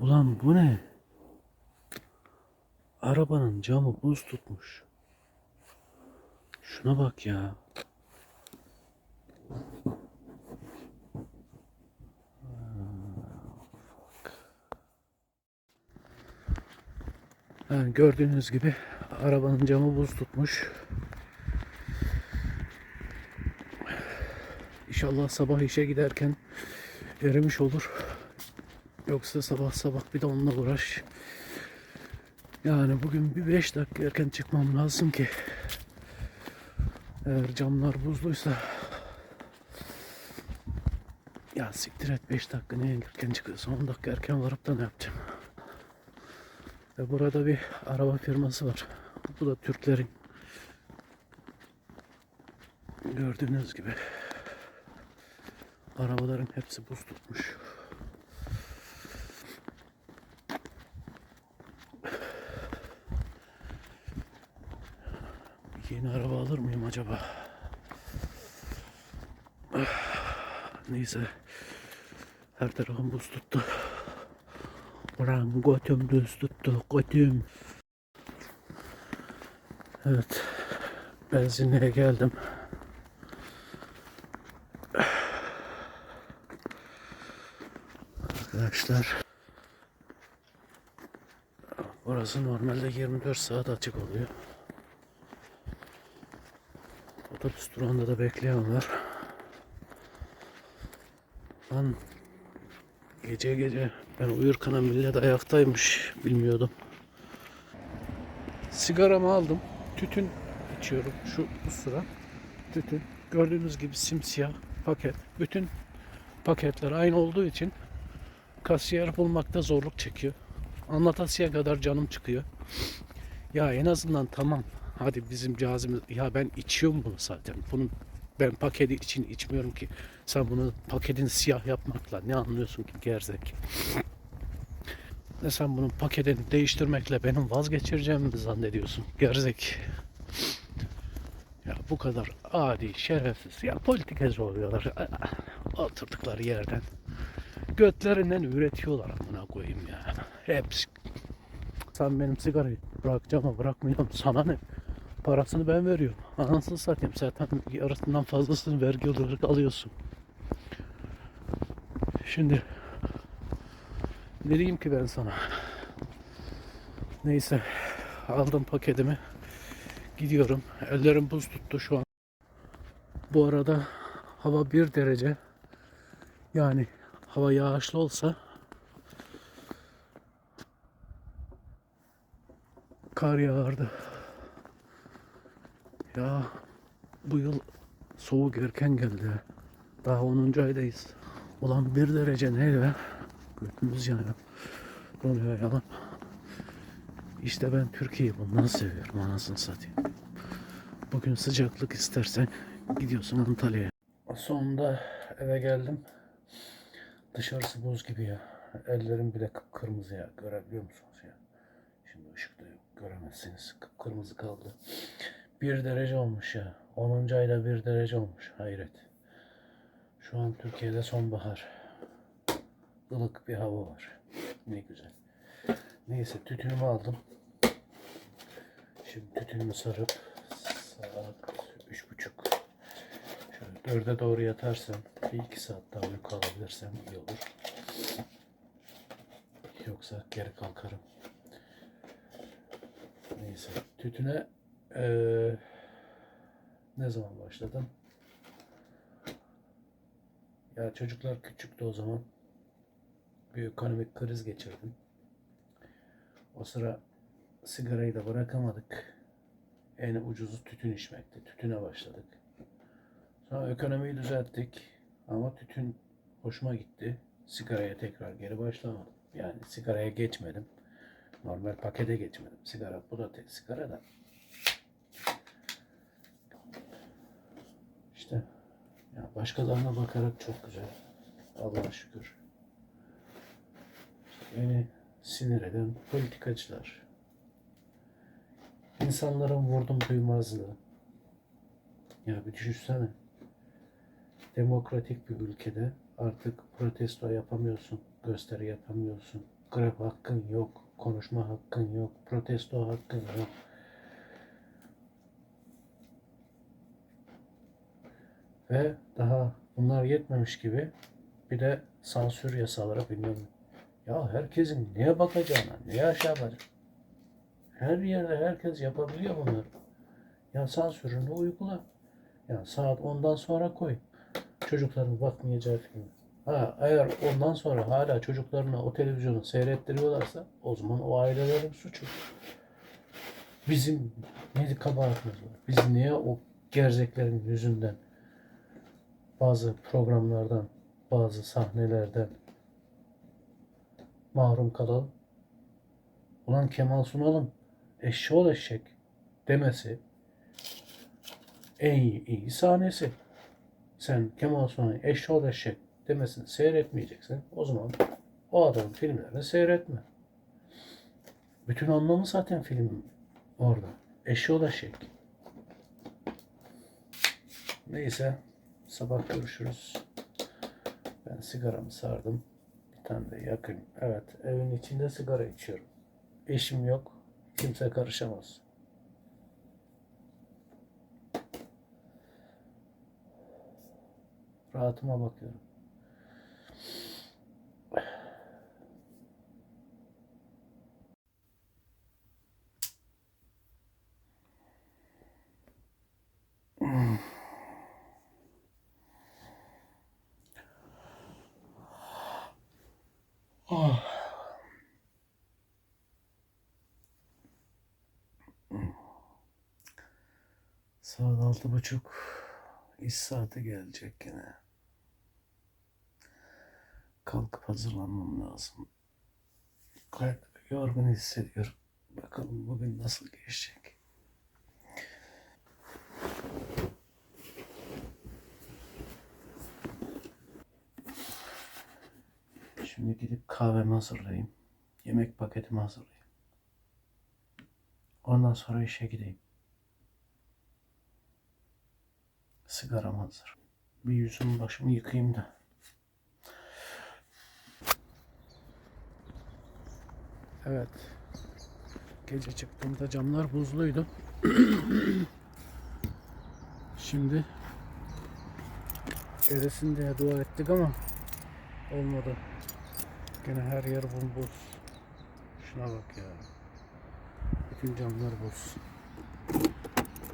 Ulan bu ne? Arabanın camı buz tutmuş. Şuna bak ya. Yani gördüğünüz gibi arabanın camı buz tutmuş. İnşallah sabah işe giderken erimiş olur. Yoksa sabah sabah bir de onunla uğraş. Yani bugün bir 5 dakika erken çıkmam lazım ki eğer camlar buzluysa ya siktir et, 5 dakika ne erken çıkıyorsa 10 dakika erken varıp da ne yapacağım? Ve burada bir araba firması var. Bu da Türklerin. Gördüğünüz gibi arabaların hepsi buz tutmuş. Yeni araba alır mıyım acaba? Neyse. Her tarafım buz tuttu. Ulan götüm düz tuttu. Götüm. Evet. Benzinliğe geldim. Arkadaşlar. Burası normalde 24 saat açık oluyor. Otobüs durağında da bekleyen var. Lan gece gece ben uyurken millet ayaktaymış, bilmiyordum. Sigaramı aldım. Tütün içiyorum bu sıra. Tütün. Gördüğünüz gibi simsiyah paket. Bütün paketler aynı olduğu için kasiyer bulmakta zorluk çekiyor. Anlatasıya kadar canım çıkıyor. Ya en azından tamam. Hadi bizim cazimiz. Ya ben içiyorum bunu zaten. Bunu ben paketi için içmiyorum ki. Sen bunu paketin siyah yapmakla ne anlıyorsun ki gerzek? Ne sen bunun paketini değiştirmekle benim vazgeçireceğimi mi zannediyorsun? Gerzek. Ya bu kadar adi, şerefsiz. Ya politikacı oluyorlar. Oturdukları yerden. Götlerinden üretiyorlar amına koyayım ya. Hepsi. Sen benim sigarayı bırakacağım ama bırakmayacağım. Sana ne? Parasını ben veriyorum. Anasını satayım. Zaten yarısından fazlasını vergi olarak alıyorsun. Şimdi ne diyeyim ki ben sana? Neyse. Aldım paketimi. Gidiyorum. Ellerim buz tuttu şu an. Bu arada hava 1 derece. Yani hava yağışlı olsa kar yağardı. Ya bu yıl soğuk erken geldi. Daha 10. aydayız. Ulan 1 derece ne ya? Götümüz yanıyor. Donuyor yalan. İşte ben Türkiye'yi bundan seviyorum, anasını satayım. Bugün sıcaklık istersen gidiyorsun Antalya'ya. Sonunda eve geldim. Dışarısı buz gibi ya. Ellerim bile kıpkırmızı ya. Görebiliyor musunuz ya? Şimdi ışıkta yok. Göremezsiniz. Kıpkırmızı kaldı. 1 derece olmuş ya. 10. ayda 1 derece olmuş. Hayret. Şu an Türkiye'de sonbahar. Ilık bir hava var. Ne güzel. Neyse tütünümü aldım. Şimdi tütünümü sarıp saat 3:30. Şöyle 4'e doğru yatarsam bir 2 saat daha uyku alabilirsem iyi olur. Yoksa geri kalkarım. Neyse tütüne ne zaman başladım? Ya çocuklar küçüktü o zaman. Bir ekonomik kriz geçirdim. O sıra sigarayı da bırakamadık. En ucuzu tütün içmekti. Tütüne başladık. Sonra ekonomiyi düzelttik. Ama tütün hoşuma gitti. Sigaraya tekrar geri başlamadım. Yani sigaraya geçmedim. Normal pakete geçmedim. Sigara, bu da tek sigara da. İşte ya başkalarına bakarak çok güzel. Allah'a şükür. Beni sinir eden politikacılar. İnsanların vurdum duymazlığı. Ya bir düşünsene. Demokratik bir ülkede artık protesto yapamıyorsun, gösteri yapamıyorsun. grev hakkın yok, konuşma hakkın yok, protesto hakkın yok. Ve daha bunlar yetmemiş gibi bir de sansür yasaları bilmem. Ya herkesin neye bakacağına, neye aşağı bakacağına. Her yerde herkes yapabiliyor bunları. Ya sansürünü uygula. Ya saat 10'dan sonra koy. Çocukların bakmayacağı film. Ha, eğer ondan sonra hala çocuklarına o televizyonu seyrettiriyorlarsa o zaman o ailelerin suçu. Bizim ne kabahatimiz var? Biz niye o gerzeklerin yüzünden bazı programlardan, bazı sahnelerden mahrum kalalım? Ulan Kemal Sunal'ın eşşoğlu eşek demesi en iyi sahnesi. Sen Kemal Sunal'ın eşşoğlu eşek demesini seyretmeyeceksin. O zaman o adamın filmlerini seyretme. Bütün anlamı zaten film orada. Eşşoğlu eşek. Neyse. Sabah görüşürüz. Ben sigaramı sardım. Bir tane de yakın. Evet, evin içinde sigara içiyorum. Eşim yok. Kimse karışamaz. Rahatıma bakıyorum. Oh. Saat 6:30. İş saati gelecek yine. Kalkıp hazırlanmam lazım. Yorgun hissediyorum. Bakalım bugün nasıl geçecek. Şimdi gidip kahvemi hazırlayayım. Yemek paketimi hazırlayayım. Ondan sonra işe gideyim. Sigaram hazır. Bir yüzümü başımı yıkayayım da. Evet. Gece çıktığımda camlar buzluydu. Şimdi erisin diye dua ettik ama olmadı. Gene her yer buz. Şuna bak ya. Bütün camlar buz.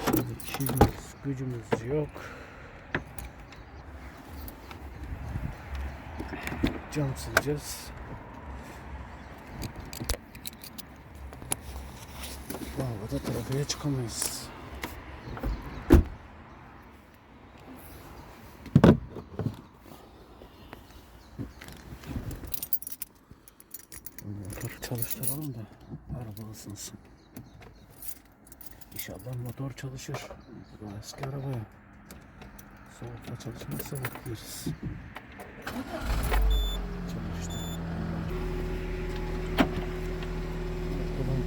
Şimdi işimiz, gücümüz yok. Cam sileceğiz. Bu havada trafiğe çıkamayız. Motoru çalıştıralım da araba ısınsın. İnşallah motor çalışır. Bu eski arabaya. Soğukta çalışmazsa bekleriz. Çalıştı. Bakalım.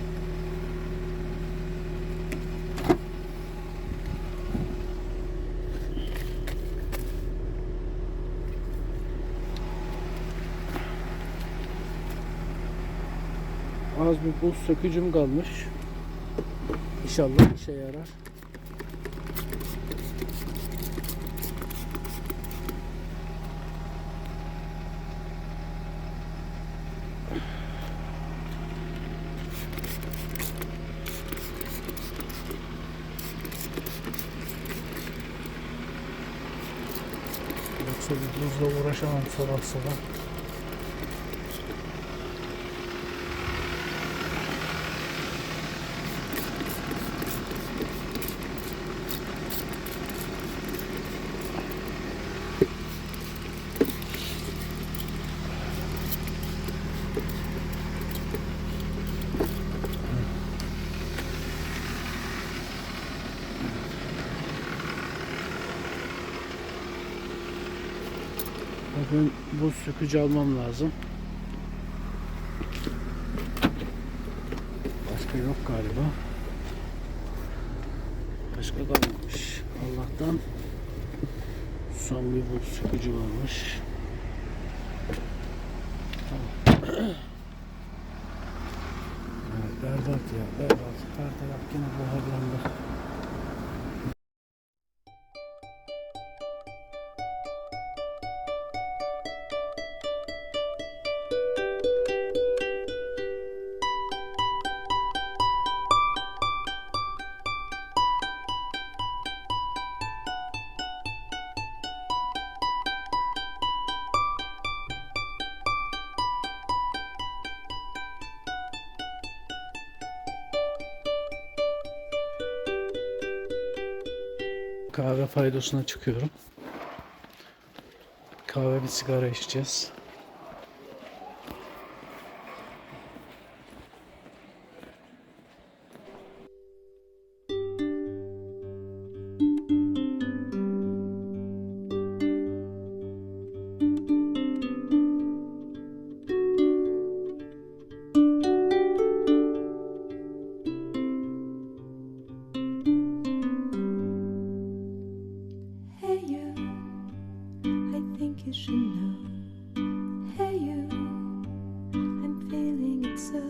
Az bir buz sökücüm kalmış. İnşallah işe yarar. Yoksa bir buzla uğraşamam sabah sabah. Bugün buz sökücü almam lazım. Başka yok galiba. Başka kalmamış. Allah'tan son bir buz sökücü varmış. Tamam. ya. Berbat. Her taraf yine buharlandı. Kahve faydosuna çıkıyorum. Kahve bir sigara içeceğiz. Hey you, I think you should know. Hey you, I'm feeling it so.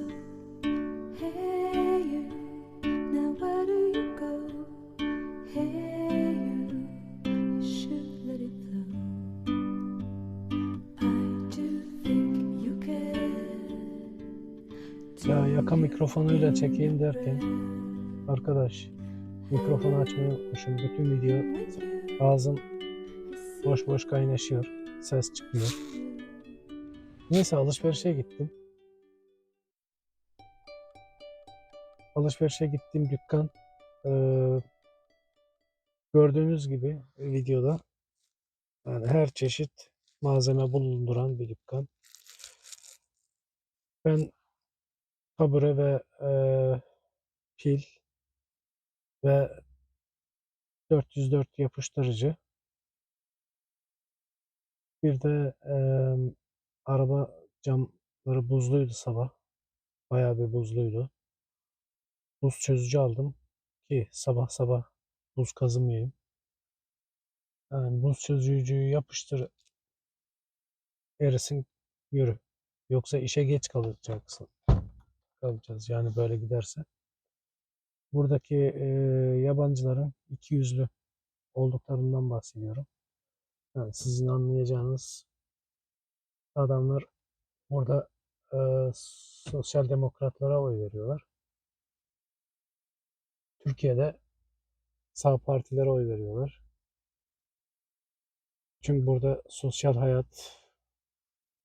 Hey you, now where do you go? Hey you, you should let it flow. I do think you care. Ya yaka mikrofonuyla çekeyim derken arkadaş mikrofonu açmayı unutmuşum. Bütün video ağzım boş boş kaynaşıyor. Ses çıkmıyor. Neyse alışverişe gittim. Alışverişe gittiğim dükkan gördüğünüz gibi videoda yani her çeşit malzeme bulunduran bir dükkan. Ben tabure ve pil ve 404 yapıştırıcı bir de araba camları buzluydu sabah. Bayağı bir buzluydu. Buz çözücü aldım ki sabah sabah buz kazımayayım. Yani buz çözücüyü yapıştır, erisin, yürü. Yoksa işe geç kalacağız yani böyle giderse. Buradaki yabancıların ikiyüzlü olduklarından bahsediyorum. Yani sizin anlayacağınız adamlar burada e, sosyal demokratlara oy veriyorlar. Türkiye'de sağ partilere oy veriyorlar. Çünkü burada sosyal hayat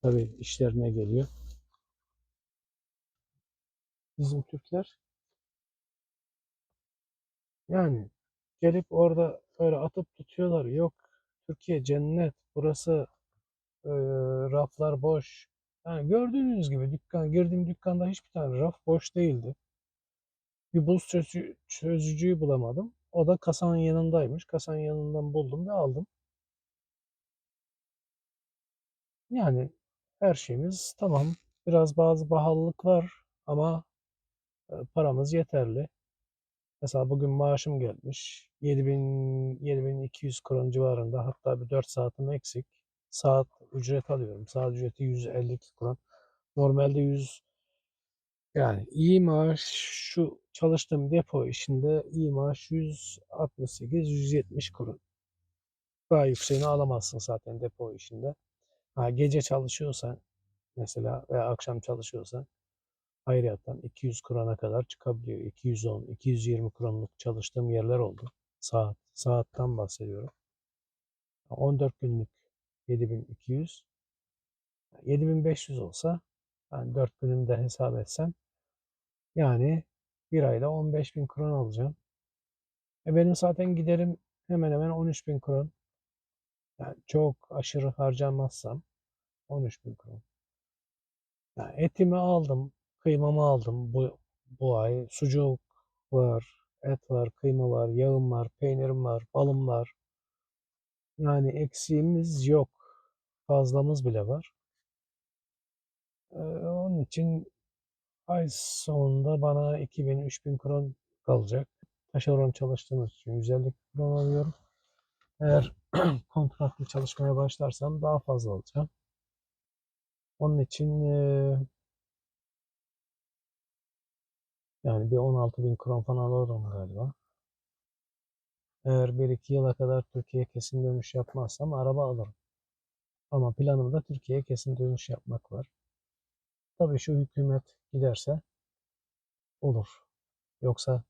tabii işlerine geliyor. Bizim Türkler yani gelip orada böyle atıp tutuyorlar. Yok Türkiye cennet, burası raflar boş. Yani gördüğünüz gibi girdiğim dükkanda hiçbir tane raf boş değildi. Bir çözücüyü bulamadım. O da kasanın yanındaymış. Kasanın yanından buldum ve aldım. Yani her şeyimiz tamam. Biraz bazı pahalılık var ama paramız yeterli. Mesela bugün maaşım gelmiş. 7200 kron civarında, hatta bir 4 saatim eksik. Saat ücret alıyorum. Saat ücreti 150 kron. Normalde 100, yani iyi maaş, şu çalıştığım depo işinde iyi maaş 168-170 kron. Daha yükseğini alamazsın zaten depo işinde. Ha, gece çalışıyorsan mesela veya akşam çalışıyorsan ayrıyeten 200 krona kadar çıkabiliyor. 210, 220 kronluk çalıştığım yerler oldu. Saatten bahsediyorum. 14 günlük 7200, 7500 olsa ben 4 günümde hesap etsem yani bir ayda 15.000 kron alacağım. Benim zaten giderim hemen hemen 13.000 kron. Yani çok aşırı harcamazsam 13.000 kron. Yani etimi aldım, kıymamı aldım bu ay. Sucuk var, et var, kıyma var, yağım var, peynirim var, balım var. Yani eksiğimiz yok. Fazlamız bile var. Onun için ay sonunda bana 2000-3000 kron kalacak. Taşeron çalıştığımız için 150 kron alıyorum. Eğer kontratlı çalışmaya başlarsam daha fazla alacağım. Onun için Yani bir 16 bin kron falan alırım galiba. Eğer 1-2 yıla kadar Türkiye'ye kesin dönüş yapmazsam araba alırım. Ama planımda Türkiye'ye kesin dönüş yapmak var. Tabii şu hükümet giderse olur. Yoksa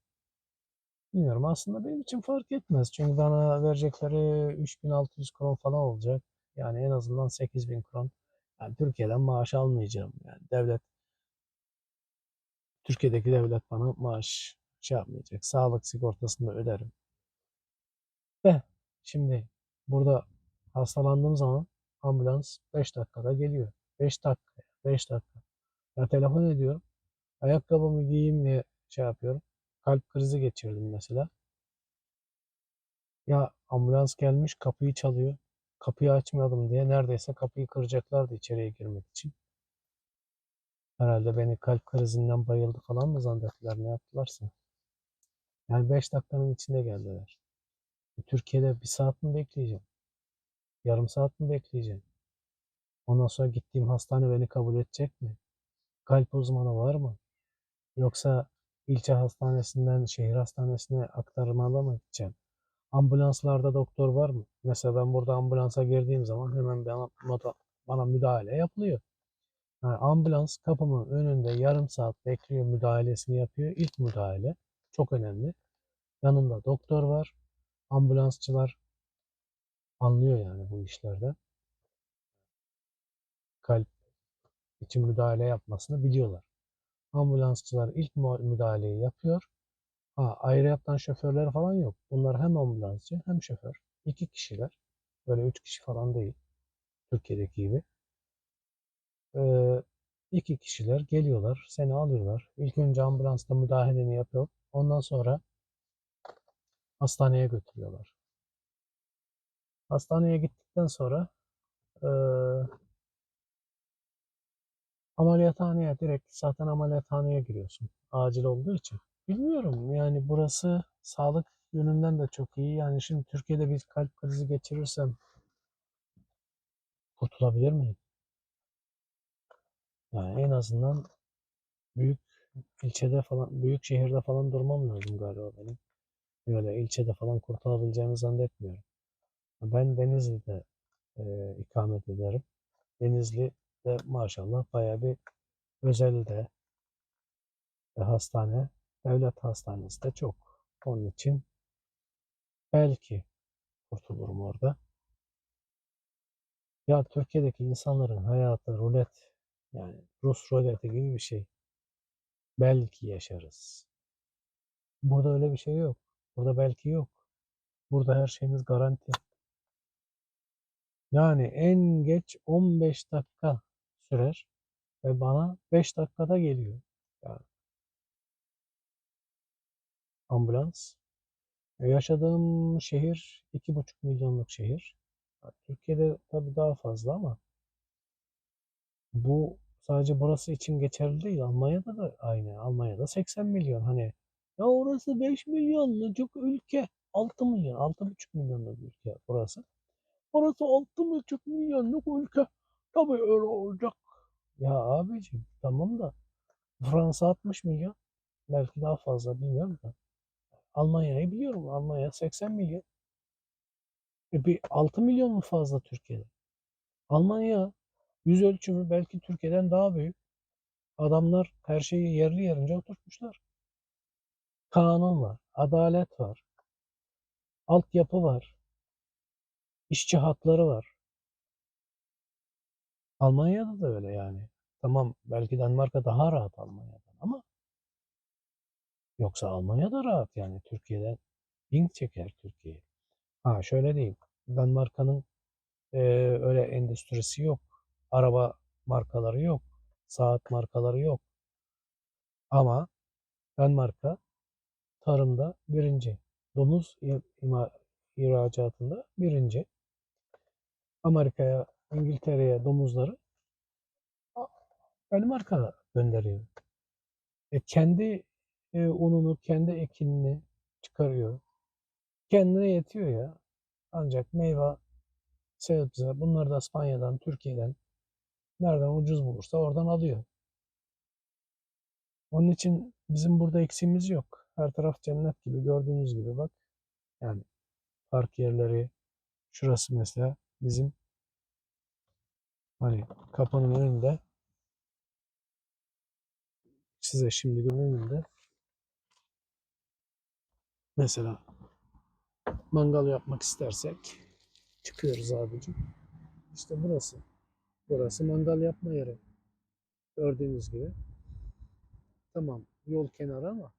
bilmiyorum, aslında benim için fark etmez. Çünkü bana verecekleri 3600 kron falan olacak. Yani en azından 8000 kron. Yani Türkiye'den maaş almayacağım. Yani Türkiye'deki devlet bana maaş şey yapmayacak. Sağlık sigortasını da öderim. De şimdi burada hastalandığım zaman ambulans 5 dakikada geliyor. 5 dakika. 5 dakika. Ya telefon ediyorum. Ayakkabımı giyeyim diye şey yapıyorum. Kalp krizi geçirdim mesela. Ya ambulans gelmiş, kapıyı çalıyor. Kapıyı açmadım diye neredeyse kapıyı kıracaklardı içeriye girmek için. Herhalde beni kalp krizinden bayıldı falan mı zannettiler, ne yaptılarsa. Yani 5 dakikanın içinde geldiler. Türkiye'de 1 saat mi bekleyeceğim? Yarım saat mi bekleyeceğim? Ondan sonra gittiğim hastane beni kabul edecek mi? Kalp uzmanı var mı? Yoksa ilçe hastanesinden şehir hastanesine aktarmalı mı gideceğim? Ambulanslarda doktor var mı? Mesela ben burada ambulansa girdiğim zaman hemen bana müdahale yapılıyor. Yani ambulans kapımın önünde yarım saat bekliyor, müdahalesini yapıyor. İlk müdahale çok önemli. Yanında doktor var. Ambulansçılar anlıyor yani bu işlerden. Kalp için müdahale yapmasını biliyorlar. Ambulansçılar ilk müdahaleyi yapıyor. Ayrıyeten şoförler falan yok. Bunlar hem ambulansçı hem şoför. 2 kişiler. Böyle 3 kişi falan değil. Türkiye'deki gibi. 2 kişiler geliyorlar, seni alıyorlar. İlk önce ambulansta müdahaleni yapıyor. Ondan sonra hastaneye götürüyorlar. Hastaneye gittikten sonra e, ameliyathaneye direkt, zaten ameliyathaneye giriyorsun. Acil olduğu için. Bilmiyorum yani, burası sağlık yönünden de çok iyi. Yani şimdi Türkiye'de bir kalp krizi geçirirsem kurtulabilir miyim? Yani en azından büyük ilçede falan, büyük şehirde falan durmam lazım galiba benim. Böyle ilçede falan kurtulabileceğimi zannetmiyorum. Ben Denizli'de ikamet ederim. Denizli'de maşallah bayağı bir özelde hastane, devlet hastanesi de çok. Onun için belki kurtulurum orada. Ya Türkiye'deki insanların hayatı rulet, yani Rus ruleti gibi bir şey. Belki yaşarız. Burada öyle bir şey yok. Burada belki yok. Burada her şeyimiz garanti. Yani en geç 15 dakika sürer ve bana 5 dakikada geliyor. Yani ambulans. Yaşadığım şehir 2,5 milyonluk şehir. Türkiye'de tabii daha fazla ama bu sadece burası için geçerli değil. Almanya'da da aynı. Almanya'da 80 milyon. Hani ya orası 5 milyonluk ülke. 6 milyon, 6,5 milyonluk ülke burası. Orası 6,5 milyonluk ülke. Tabii öyle olacak. Ya abicim tamam da Fransa 60 milyon. Belki daha fazla, bilmiyorum da. Almanya'yı biliyorum. Almanya 80 milyon. Bir 6 milyon mu fazla Türkiye'de? Almanya yüz ölçümü belki Türkiye'den daha büyük. Adamlar her şeyi yerli yerince oturtmuşlar. Kanun var, adalet var, altyapı var, işçi hakları var. Almanya'da da öyle yani. Tamam, belki Danimarka daha rahat Almanya'dan ama yoksa Almanya'da rahat yani, Türkiye'den bin çeker Türkiye'yi. Ha şöyle diyeyim. Danimarka'nın öyle endüstrisi yok. Araba markaları yok. Saat markaları yok. Ama Danimarka tarımda birinci. Domuz ihracatında birinci. Amerika'ya, İngiltere'ye domuzları Danimarka gönderiyor. Kendi ununu, kendi ekinini çıkarıyor. Kendine yetiyor ya. Ancak meyve, sebze bunları da İspanya'dan, Türkiye'den nereden ucuz bulursa oradan alıyor. Onun için bizim burada eksiğimiz yok. Her taraf cennet gibi gördüğünüz gibi bak. Yani park yerleri, şurası mesela bizim hani kapının önünde, size şimdi önünde mesela mangal yapmak istersek çıkıyoruz abicim. İşte burası. Burası mangal yapma yeri. Gördüğünüz gibi. Tamam, yol kenarı ama